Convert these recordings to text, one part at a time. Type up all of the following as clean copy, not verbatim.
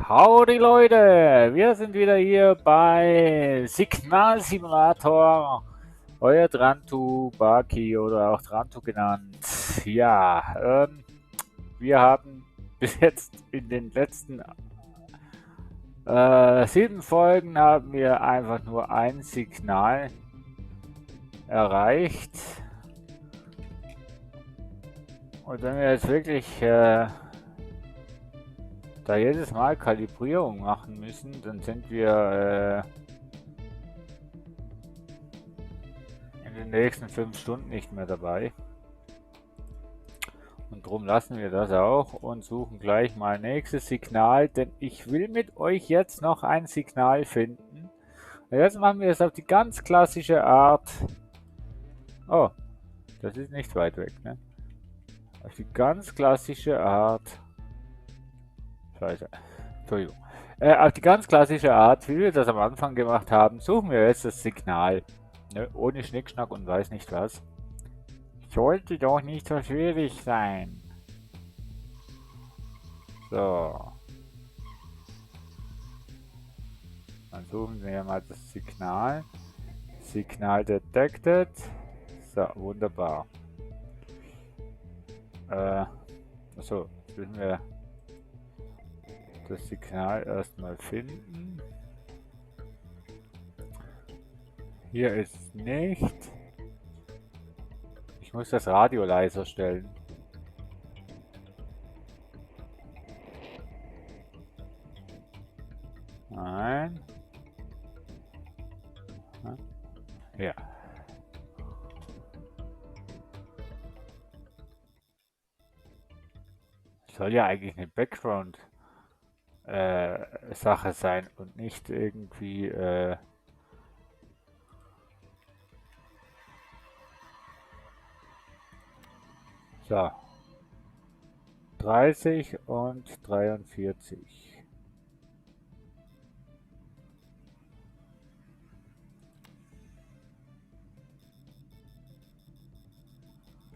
Howdy Leute, wir sind wieder hier bei Signalsimulator, euer Trantu Baki oder auch Trantu genannt. Ja, wir haben bis jetzt in den letzten 7 Folgen haben wir einfach nur ein Signal erreicht. Und wenn wir jetzt wirklich da jedes Mal Kalibrierung machen müssen, dann sind wir in den nächsten 5 Stunden nicht mehr dabei. Und darum lassen wir das auch und suchen gleich mal nächstes Signal, denn ich will mit euch jetzt noch ein Signal finden. Und jetzt machen wir es auf die ganz klassische Art. Oh, das ist nicht weit weg, ne? Auf die ganz klassische Art. Scheiße. Entschuldigung. Auf die ganz klassische Art, wie wir das am Anfang gemacht haben, suchen wir jetzt das Signal. Ne? Ohne Schnickschnack und weiß nicht was. Sollte doch nicht so schwierig sein. So. Dann suchen wir mal das Signal. Signal detected. So, wunderbar. Achso, jetzt müssen wir das Signal erstmal finden. Hier ist nicht. Ich muss das Radio leiser stellen. Nein. Ja. Soll ja eigentlich eine Background-Sache sein und nicht irgendwie so. 30 und 43.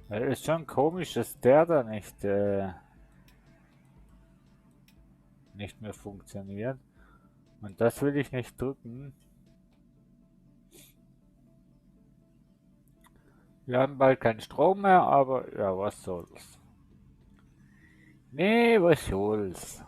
Ist schon komisch, dass der da nicht mehr funktioniert. Und das will ich nicht drücken. Wir haben bald keinen Strom mehr, aber ja, was soll's. Nee, was soll's.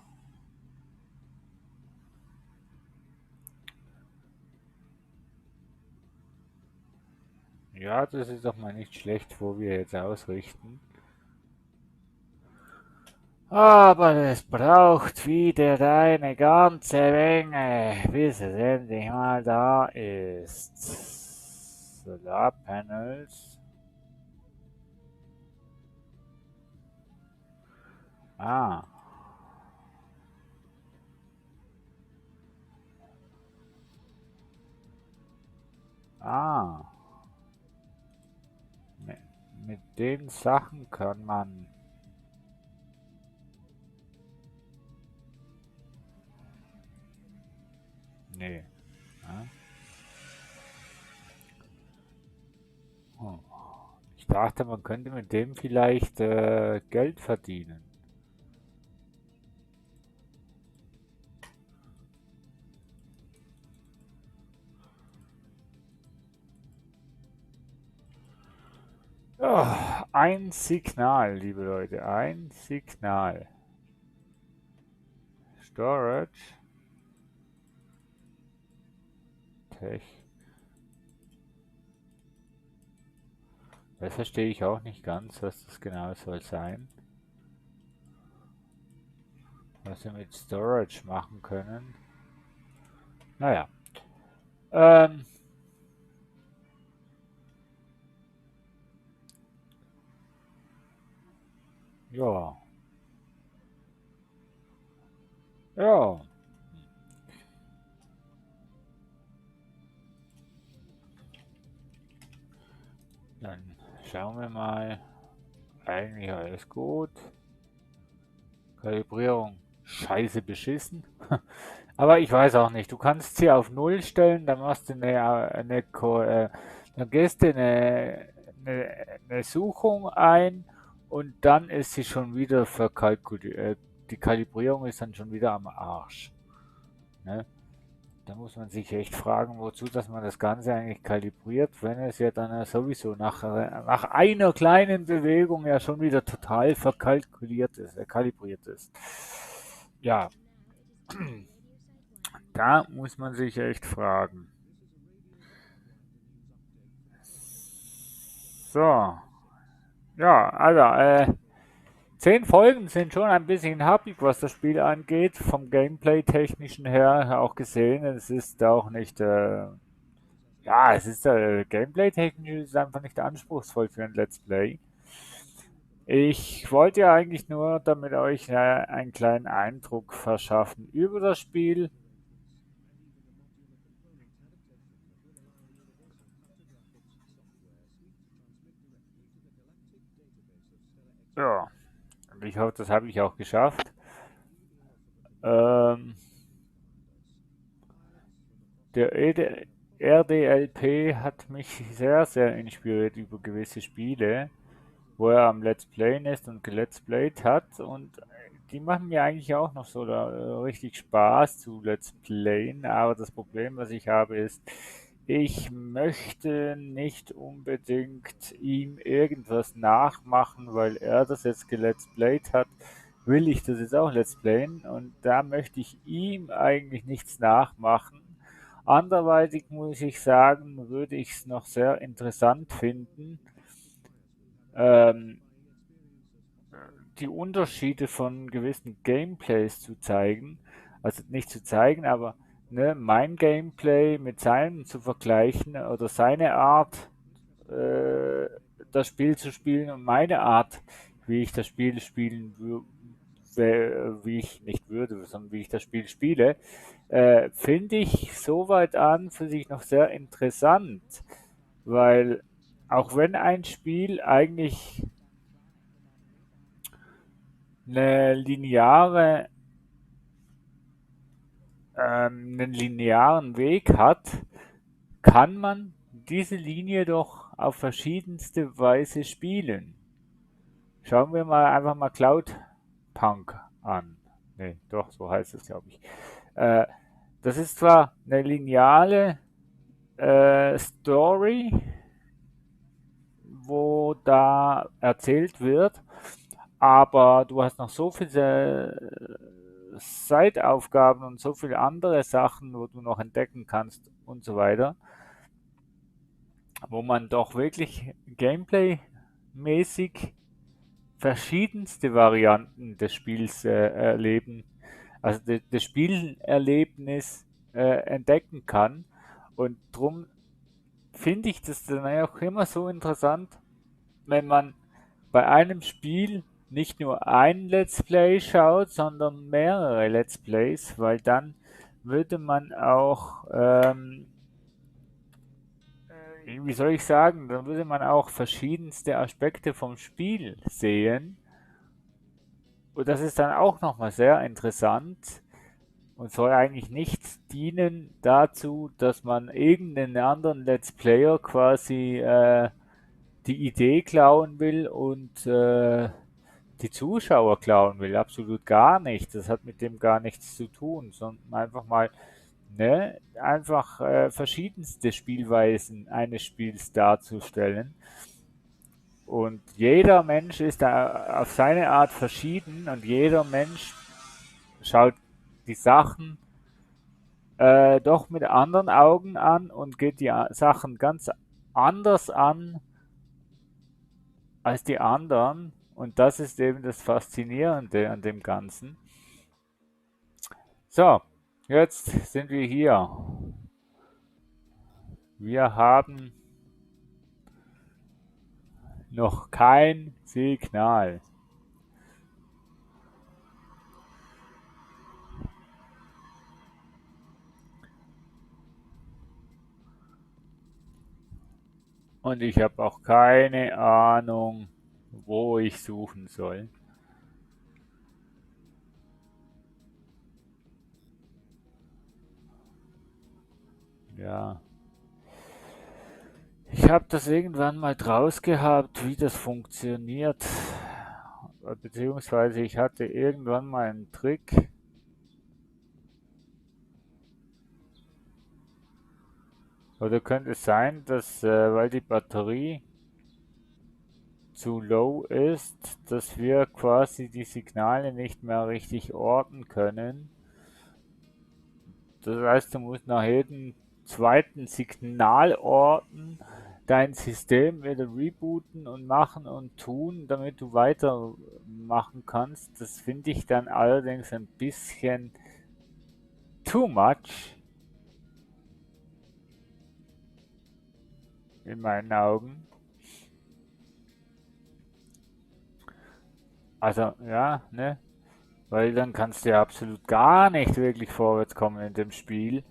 Ja, das ist doch mal nicht schlecht, wo wir jetzt ausrichten. Aber es braucht wieder eine ganze Menge, bis es endlich mal da ist. Solarpanels. Ah. Ah. Mit den Sachen kann man. Nee. Ja? Oh. Ich dachte, man könnte mit dem vielleicht Geld verdienen. Oh, ein Signal, liebe Leute, ein Signal. Storage. Tech. Das verstehe ich auch nicht ganz, was das genau soll sein. Was wir mit Storage machen können. Naja. Ja. Ja. Dann schauen wir mal. Eigentlich alles gut. Kalibrierung. Scheiße beschissen. Aber ich weiß auch nicht. Du kannst sie auf 0 stellen, dann machst du dann gehst du eine Suchung ein und dann ist sie schon wieder verkalkuliert, die Kalibrierung ist dann schon wieder am Arsch. Ne? Da muss man sich echt fragen, wozu, dass man das Ganze eigentlich kalibriert, wenn es ja dann sowieso nach einer kleinen Bewegung ja schon wieder total verkalkuliert ist, kalibriert ist. Ja, da muss man sich echt fragen. So, ja, also, 10 Folgen sind schon ein bisschen happig, was das Spiel angeht, vom Gameplay-technischen her auch gesehen. Es ist auch nicht, ja, es ist Gameplay-technisch ist einfach nicht anspruchsvoll für ein Let's Play. Ich wollte ja eigentlich nur damit euch einen kleinen Eindruck verschaffen über das Spiel. Ja, und ich hoffe, das habe ich auch geschafft. Der RDLP hat mich sehr, sehr inspiriert über gewisse Spiele, wo er am Let's Playen ist und gelet's played hat. Und die machen mir eigentlich auch noch so richtig Spaß zu Let's Playen. Aber das Problem, was ich habe, ist, ich möchte nicht unbedingt ihm irgendwas nachmachen, weil er das jetzt gelet's played hat. Will ich das jetzt auch Let's Playen und da möchte ich ihm eigentlich nichts nachmachen. Anderweitig muss ich sagen, würde ich es noch sehr interessant finden, ähm, die Unterschiede von gewissen Gameplays zu zeigen. Also nicht zu zeigen, aber ne, mein Gameplay mit seinem zu vergleichen oder seine Art, äh, das Spiel zu spielen und meine Art, wie ich das Spiel spielen würde, wie ich nicht würde, sondern wie ich das Spiel spiele, finde ich soweit an für sich noch sehr interessant, weil auch wenn ein Spiel eigentlich eine einen linearen Weg hat, kann man diese Linie doch auf verschiedenste Weise spielen. Schauen wir mal einfach mal Cloudpunk an. Nee, doch, so heißt es, glaube ich. Äh, Das ist zwar eine lineare Story, wo da erzählt wird, aber du hast noch so viele Seitaufgaben und so viele andere Sachen, wo du noch entdecken kannst und so weiter, wo man doch wirklich Gameplay-mäßig verschiedenste Varianten des Spiels erleben, also das Spielerlebnis entdecken kann. Und darum finde ich das dann auch immer so interessant, wenn man bei einem Spiel nicht nur ein Let's Play schaut, sondern mehrere Let's Plays, weil dann würde man auch, wie soll ich sagen, dann würde man auch verschiedenste Aspekte vom Spiel sehen. Und das ist dann auch nochmal sehr interessant und soll eigentlich nicht dienen dazu, dass man irgendeinen anderen Let's Player quasi die Idee klauen will und die Zuschauer klauen will. Absolut gar nicht. Das hat mit dem gar nichts zu tun, sondern einfach mal, ne, einfach verschiedenste Spielweisen eines Spiels darzustellen. Und jeder Mensch ist da auf seine Art verschieden und jeder Mensch schaut die Sachen doch mit anderen Augen an und geht die Sachen ganz anders an als die anderen. Und das ist eben das Faszinierende an dem Ganzen. So, jetzt sind wir hier. Wir haben noch kein Signal. Und ich habe auch keine Ahnung, wo ich suchen soll. Ja. Ich habe das irgendwann mal draus gehabt, wie das funktioniert. beziehungsweise ich hatte irgendwann mal einen Trick. Oder könnte es sein, dass, weil die Batterie zu low ist, dass wir quasi die Signale nicht mehr richtig orten können. Das heißt, du musst nach jedem zweiten Signalorten dein System wieder rebooten und machen und tun, damit du weitermachen kannst. Das finde ich dann allerdings ein bisschen too much in meinen Augen. Also, ja, ne? Weil dann kannst du ja absolut gar nicht wirklich vorwärts kommen in dem Spiel.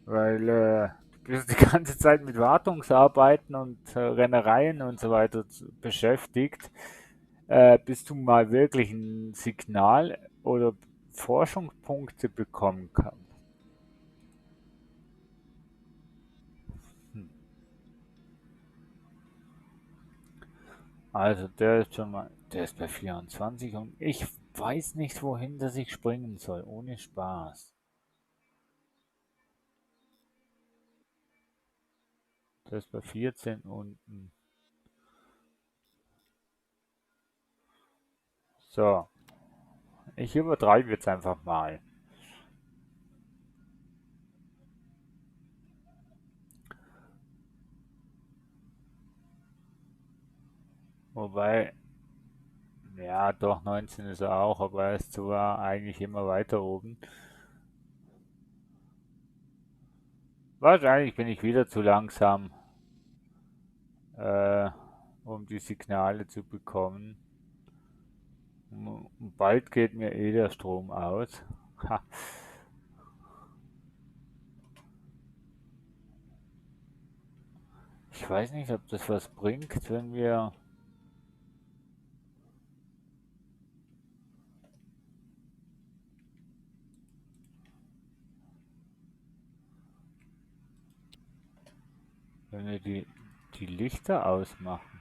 Weil du bist die ganze Zeit mit Wartungsarbeiten und Rennereien und so weiter beschäftigt, bis du mal wirklich ein Signal oder Forschungspunkte bekommen kannst. Hm. Also der ist schon mal, der ist bei 24 und ich weiß nicht, wohin das ich springen soll, ohne Spaß. Der ist bei 14 unten. So, ich übertreibe jetzt einfach mal. Wobei, ja, doch 19 ist er auch, aber er ist sogar eigentlich immer weiter oben. Wahrscheinlich bin ich wieder zu langsam, äh, um die Signale zu bekommen. Und bald geht mir eh der Strom aus. Ha. Ich weiß nicht, ob das was bringt, wenn wir die Lichter ausmachen.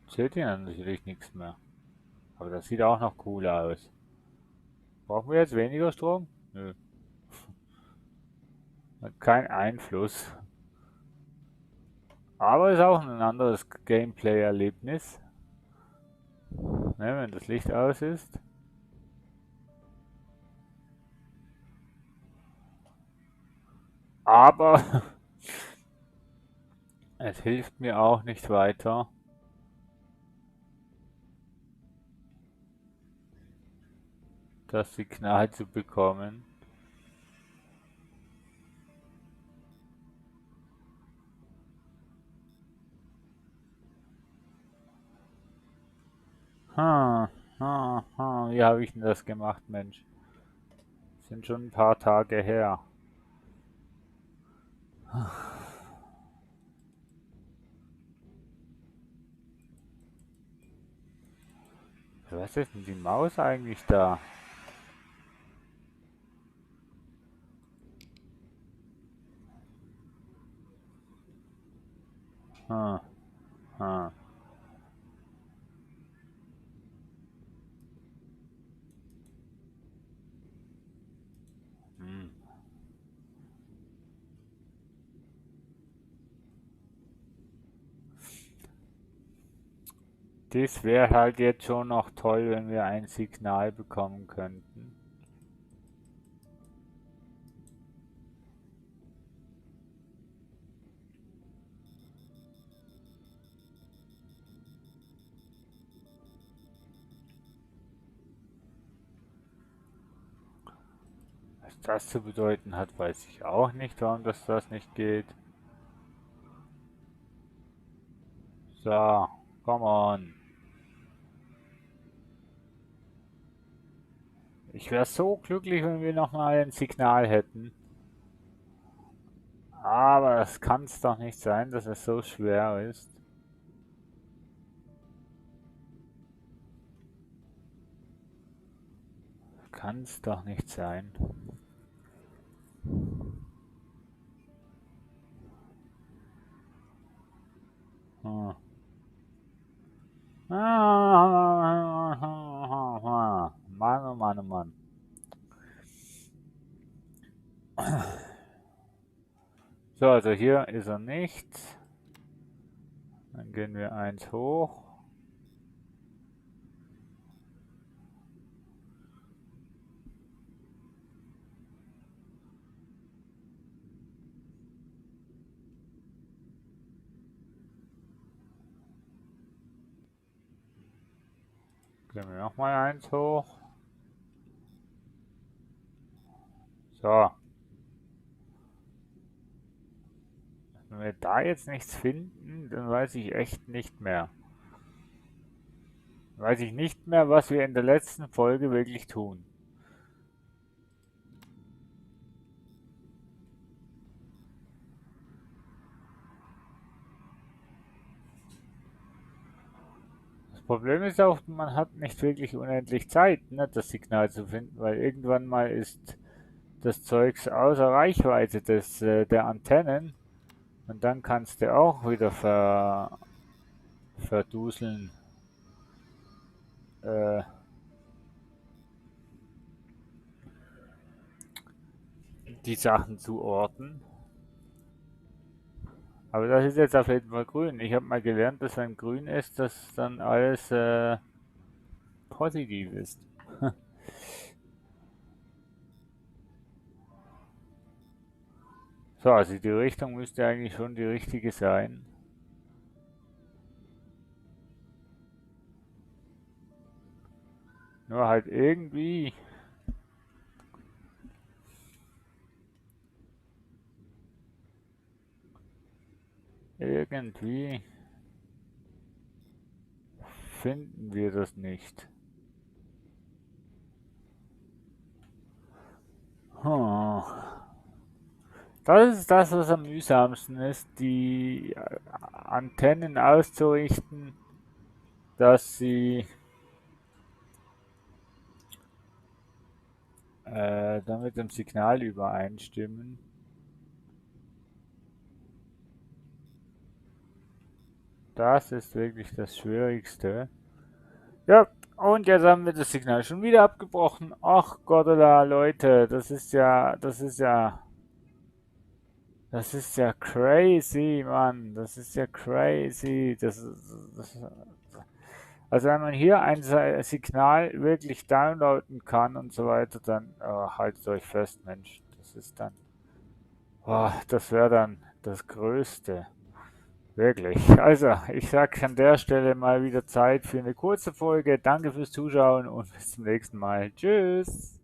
Seht ihr natürlich nichts mehr. Aber das sieht auch noch cool aus. Brauchen wir jetzt weniger Strom? Nö. Hat keinen Einfluss. Aber ist auch ein anderes Gameplay-Erlebnis, ne, wenn das Licht aus ist. Aber es hilft mir auch nicht weiter. Das Signal zu bekommen. Wie habe ich denn das gemacht, Mensch? Sind schon ein paar Tage her. Was ist denn die Maus eigentlich da? Hm, hm, hm. Das wäre halt jetzt schon noch toll, wenn wir ein Signal bekommen könnten. Was das zu bedeuten hat, weiß ich auch nicht, warum das nicht geht. So, come on. Ich wäre so glücklich, wenn wir noch mal ein Signal hätten. Aber es kann es doch nicht sein, dass es so schwer ist. Kann es doch nicht sein. Mann. So, also hier ist er nicht. Dann gehen wir eins hoch. Gehen wir nochmal eins hoch. So. Wenn wir da jetzt nichts finden, dann weiß ich echt nicht mehr. Weiß ich nicht mehr, was wir in der letzten Folge wirklich tun. Das Problem ist auch, man hat nicht wirklich unendlich Zeit, ne, das Signal zu finden, weil irgendwann mal ist das Zeugs außer Reichweite der Antennen und dann kannst du auch wieder verduseln. Die Sachen zu orten. Aber das ist jetzt auf jeden Fall grün. Ich habe mal gelernt, dass wenn grün ist, dass dann alles positiv ist. So, also die Richtung müsste eigentlich schon die richtige sein. Nur halt irgendwie finden wir das nicht. Hm. Das ist das, was am mühsamsten ist, die Antennen auszurichten, dass sie dann mit dem Signal übereinstimmen. Das ist wirklich das Schwierigste. Ja, und jetzt haben wir das Signal schon wieder abgebrochen. Ach Gottela, Leute, das ist ja crazy, Mann. Das ist ja crazy. Also wenn man hier ein Signal wirklich downloaden kann und so weiter, dann haltet euch fest, Mensch. Das wäre dann das Größte. Wirklich. Also, ich sag an der Stelle mal wieder Zeit für eine kurze Folge. Danke fürs Zuschauen und bis zum nächsten Mal. Tschüss.